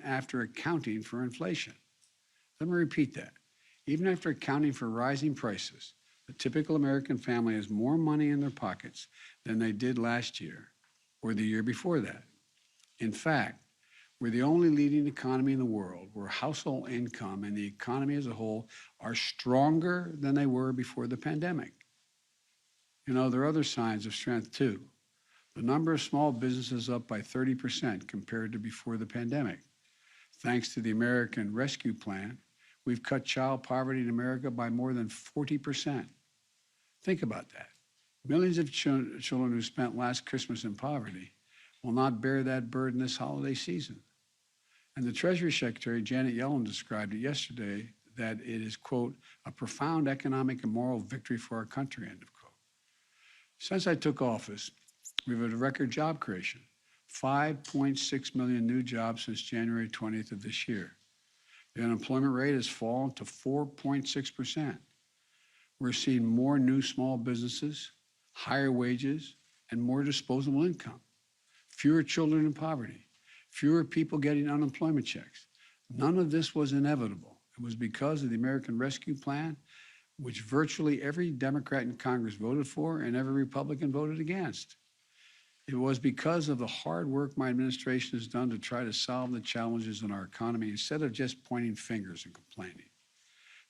after accounting for inflation. Let me repeat that. Even after accounting for rising prices, the typical American family has more money in their pockets than they did last year or the year before that. In fact, we're the only leading economy in the world where household income and the economy as a whole are stronger than they were before the pandemic. You know, there are other signs of strength too. The number of small businesses up by 30% compared to before the pandemic. Thanks to the American Rescue Plan, we've cut child poverty in America by more than 40%. Think about that. Millions of children who spent last Christmas in poverty will not bear that burden this holiday season. And the Treasury Secretary, Janet Yellen, described it yesterday that it is, quote, a profound economic and moral victory for our country, end of quote. Since I took office, we've had a record job creation, 5.6 million new jobs since January 20th of this year. The unemployment rate has fallen to 4.6%. We're seeing more new small businesses, higher wages, and more disposable income. Fewer children in poverty, fewer people getting unemployment checks. None of this was inevitable. It was because of the American Rescue Plan, which virtually every Democrat in Congress voted for and every Republican voted against. It was because of the hard work my administration has done to try to solve the challenges in our economy instead of just pointing fingers and complaining.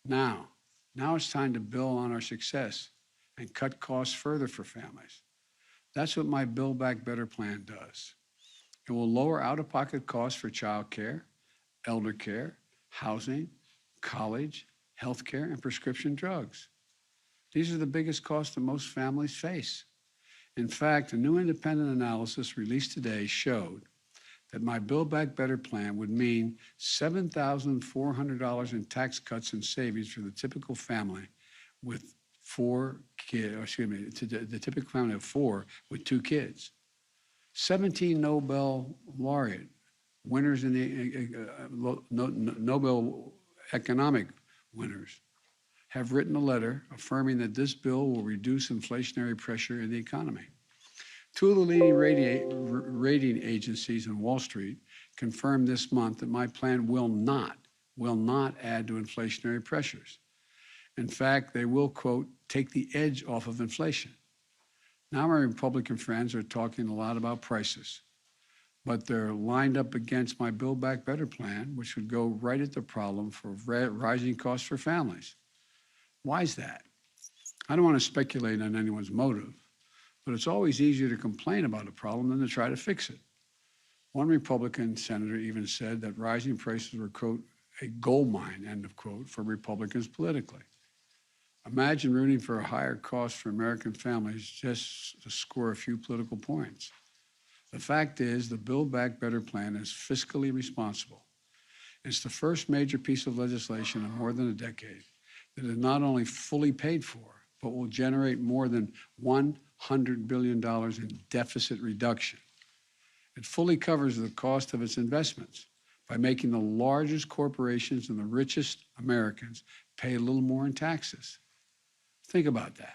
Now it's time to build on our success and cut costs further for families. That's what my Build Back Better plan does. It will lower out-of-pocket costs for child care, elder care, housing, college, health care, and prescription drugs. These are the biggest costs that most families face. In fact, a new independent analysis released today showed that my Build Back Better plan would mean $7,400 in tax cuts and savings for the typical family with the typical family of 4 with 2 kids. 17 Nobel laureate winners in the Nobel economic winners have written a letter affirming that this bill will reduce inflationary pressure in the economy. 2 of the leading rating agencies on Wall Street confirmed this month that my plan will not add to inflationary pressures. In fact, they will, quote, take the edge off of inflation. Now my Republican friends are talking a lot about prices, but they're lined up against my Build Back Better plan, which would go right at the problem for rising costs for families. Why is that? I don't want to speculate on anyone's motive, but it's always easier to complain about a problem than to try to fix it. One Republican senator even said that rising prices were, quote, a gold mine, end of quote, for Republicans politically. Imagine rooting for a higher cost for American families just to score a few political points. The fact is, the Build Back Better plan is fiscally responsible. It's the first major piece of legislation in more than a decade that is not only fully paid for, but will generate more than $100 billion in deficit reduction. It fully covers the cost of its investments by making the largest corporations and the richest Americans pay a little more in taxes. Think about that,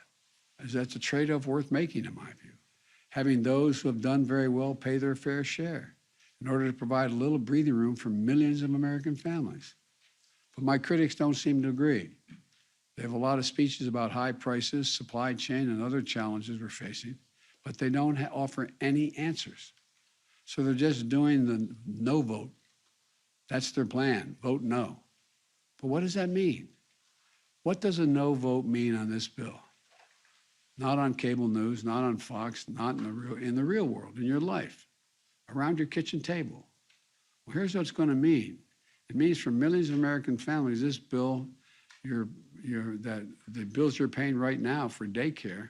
as that's a trade-off worth making in my view. Having those who have done very well pay their fair share in order to provide a little breathing room for millions of American families. But my critics don't seem to agree. They have a lot of speeches about high prices, supply chain, and other challenges we're facing, but they don't offer any answers. So they're just doing the no vote. That's their plan, vote no. But what does that mean? What does a no vote mean on this bill? Not on cable news, not on Fox, not in the real world, in your life, around your kitchen table. Well, here's what it's going to mean. It means for millions of American families, this bill, the bills you're paying right now for daycare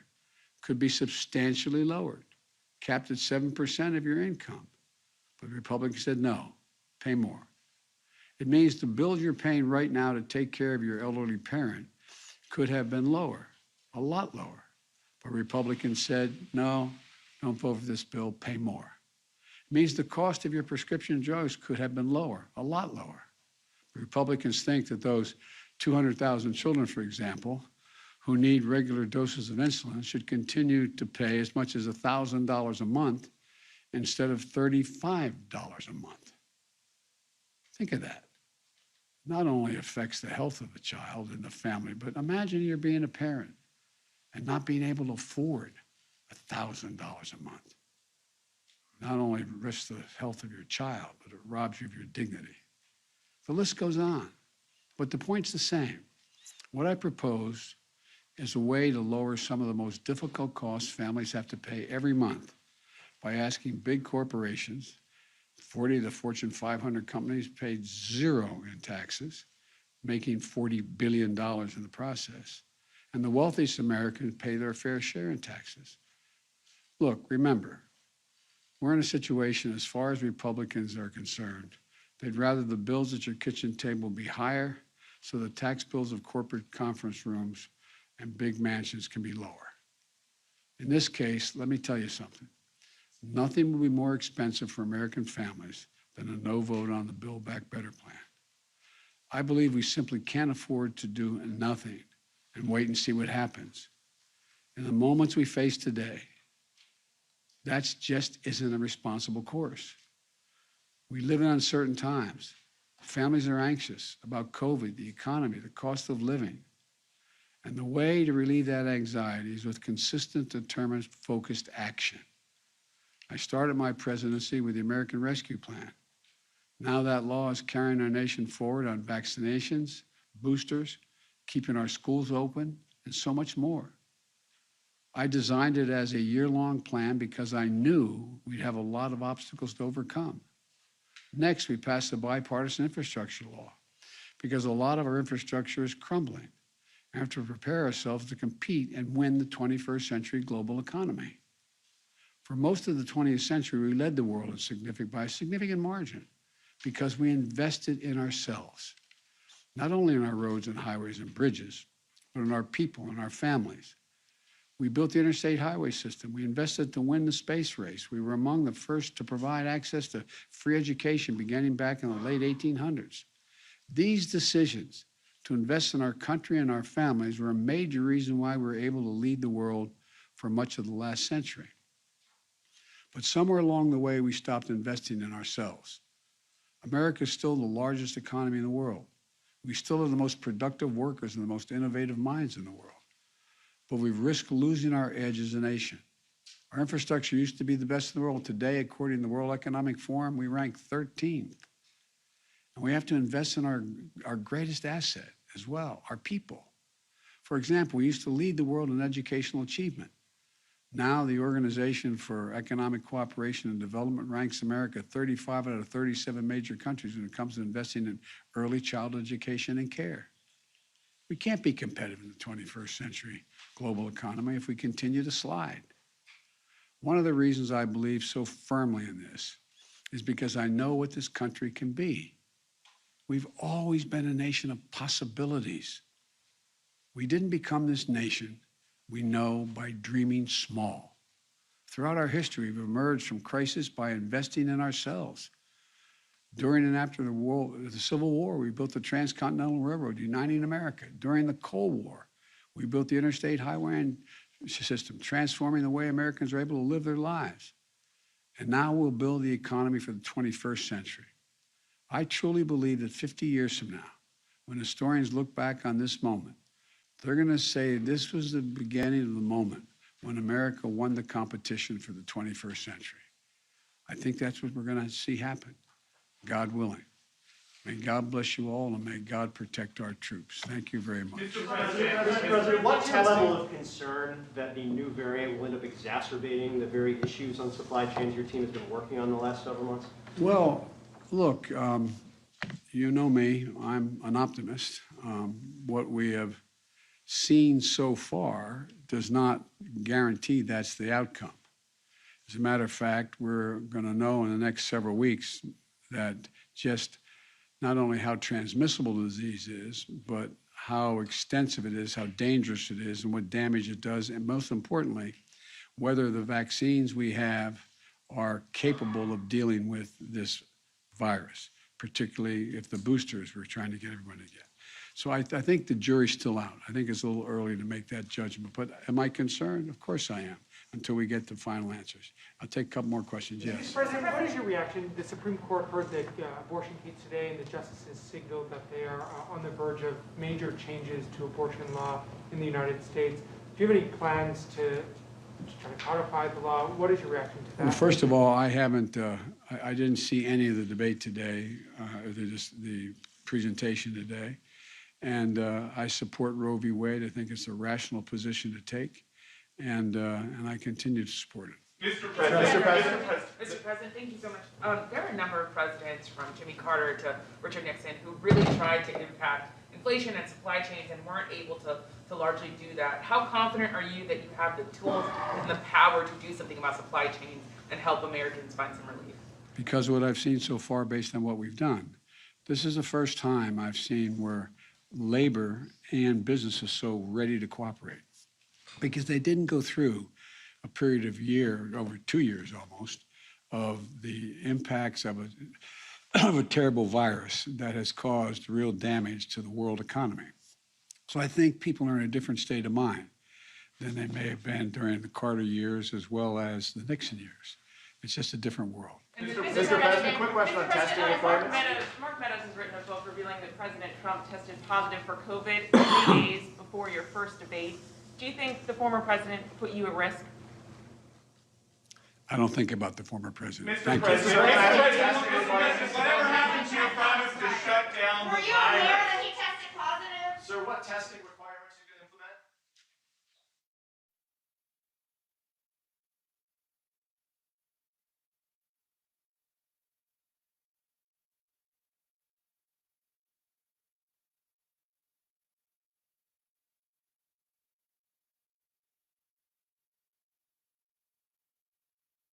could be substantially lowered, capped at 7% of your income. But Republicans said no, pay more. It means the bills you're paying right now to take care of your elderly parent could have been lower, a lot lower. But Republicans said, no, don't vote for this bill, pay more. It means the cost of your prescription drugs could have been lower, a lot lower. Republicans think that those 200,000 children, for example, who need regular doses of insulin should continue to pay as much as $1,000 a month instead of $35 a month. Think of that. Not only affects the health of the child and the family, but imagine you're being a parent and not being able to afford $1,000 a month. Not only risks the health of your child, but it robs you of your dignity. The list goes on, but the point's the same. What I propose is a way to lower some of the most difficult costs families have to pay every month by asking big corporations, 40 of the Fortune 500 companies paid zero in taxes, making $40 billion in the process. And the wealthiest Americans pay their fair share in taxes. Look, remember, we're in a situation, as far as Republicans are concerned, they'd rather the bills at your kitchen table be higher so the tax bills of corporate conference rooms and big mansions can be lower. In this case, let me tell you something. Nothing will be more expensive for American families than a no vote on the Build Back Better plan. I believe we simply can't afford to do nothing and wait and see what happens. In the moments we face today, that just isn't a responsible course. We live in uncertain times. Families are anxious about COVID, the economy, the cost of living. And the way to relieve that anxiety is with consistent, determined, focused action. I started my presidency with the American Rescue Plan. Now that law is carrying our nation forward on vaccinations, boosters, keeping our schools open, and so much more. I designed it as a year-long plan because I knew we'd have a lot of obstacles to overcome. Next, we passed the bipartisan infrastructure law because a lot of our infrastructure is crumbling. We have to prepare ourselves to compete and win the 21st century global economy. For most of the 20th century, we led the world by a significant margin because we invested in ourselves, not only in our roads and highways and bridges, but in our people and our families. We built the interstate highway system. We invested to win the space race. We were among the first to provide access to free education beginning back in the late 1800s. These decisions to invest in our country and our families were a major reason why we were able to lead the world for much of the last century. But somewhere along the way, we stopped investing in ourselves. America is still the largest economy in the world. We still have the most productive workers and the most innovative minds in the world. But we've risked losing our edge as a nation. Our infrastructure used to be the best in the world. Today, according to the World Economic Forum, we rank 13th. And we have to invest in our greatest asset as well, our people. For example, we used to lead the world in educational achievement. Now the Organization for Economic Cooperation and Development ranks America 35 out of 37 major countries when it comes to investing in early childhood education and care. We can't be competitive in the 21st century global economy if we continue to slide. One of the reasons I believe so firmly in this is because I know what this country can be. We've always been a nation of possibilities. We didn't become this nation we know by dreaming small. Throughout our history, we've emerged from crisis by investing in ourselves. During and after the Civil War, we built the Transcontinental Railroad, uniting America. During the Cold War, we built the interstate highway system, transforming the way Americans are able to live their lives. And now we'll build the economy for the 21st century. I truly believe that 50 years from now, when historians look back on this moment, they're going to say this was the beginning of the moment when America won the competition for the 21st century. I think that's what we're going to see happen, God willing. May God bless you all, and may God protect our troops. Thank you very much. Mr. President, what's the level of concern that the new variant will end up exacerbating the very issues on supply chains your team has been working on the last several months? Well, look, you know me, I'm an optimist. What we have seen so far does not guarantee that's the outcome. As a matter of fact, we're going to know in the next several weeks that just not only how transmissible the disease is, but how extensive it is, how dangerous it is, and what damage it does, and most importantly, whether the vaccines we have are capable of dealing with this virus, particularly if the boosters we're trying to get everyone to get. So I think the jury's still out. I think it's a little early to make that judgment, but am I concerned? Of course I am. until we get the final answers. I'll take a couple more questions. Yes. Mr. President, what is your reaction? The Supreme Court heard that abortion case today, and the justices signaled that they are on the verge of major changes to abortion law in the United States. Do you have any plans to try to codify the law? What is your reaction to that? Well, first of all, I didn't see any of the debate today, the presentation today. And I support Roe v. Wade. I think it's a rational position to take. And I continue to support it. Mr. President, thank you so much. There are a number of presidents, from Jimmy Carter to Richard Nixon, who really tried to impact inflation and supply chains and weren't able to largely do that. How confident are you that you have the tools and the power to do something about supply chains and help Americans find some relief? Because of what I've seen so far based on what we've done. This is the first time I've seen where labor and business is so ready to cooperate, because they didn't go through a period of over 2 years almost, of the impacts of a terrible virus that has caused real damage to the world economy. So I think people are in a different state of mind than they may have been during the Carter years as well as the Nixon years. It's just a different world. Mr. President, quick question on testing requirements. Mark Meadows has written a book revealing that President Trump tested positive for COVID 3 days before your first debate. Do you think the former president put you at risk? I don't think about the former president. Mr. Thank President, you. whatever happened to your promise to shut down the virus? Were you aware that he tested positive? Sir, what testing requirements?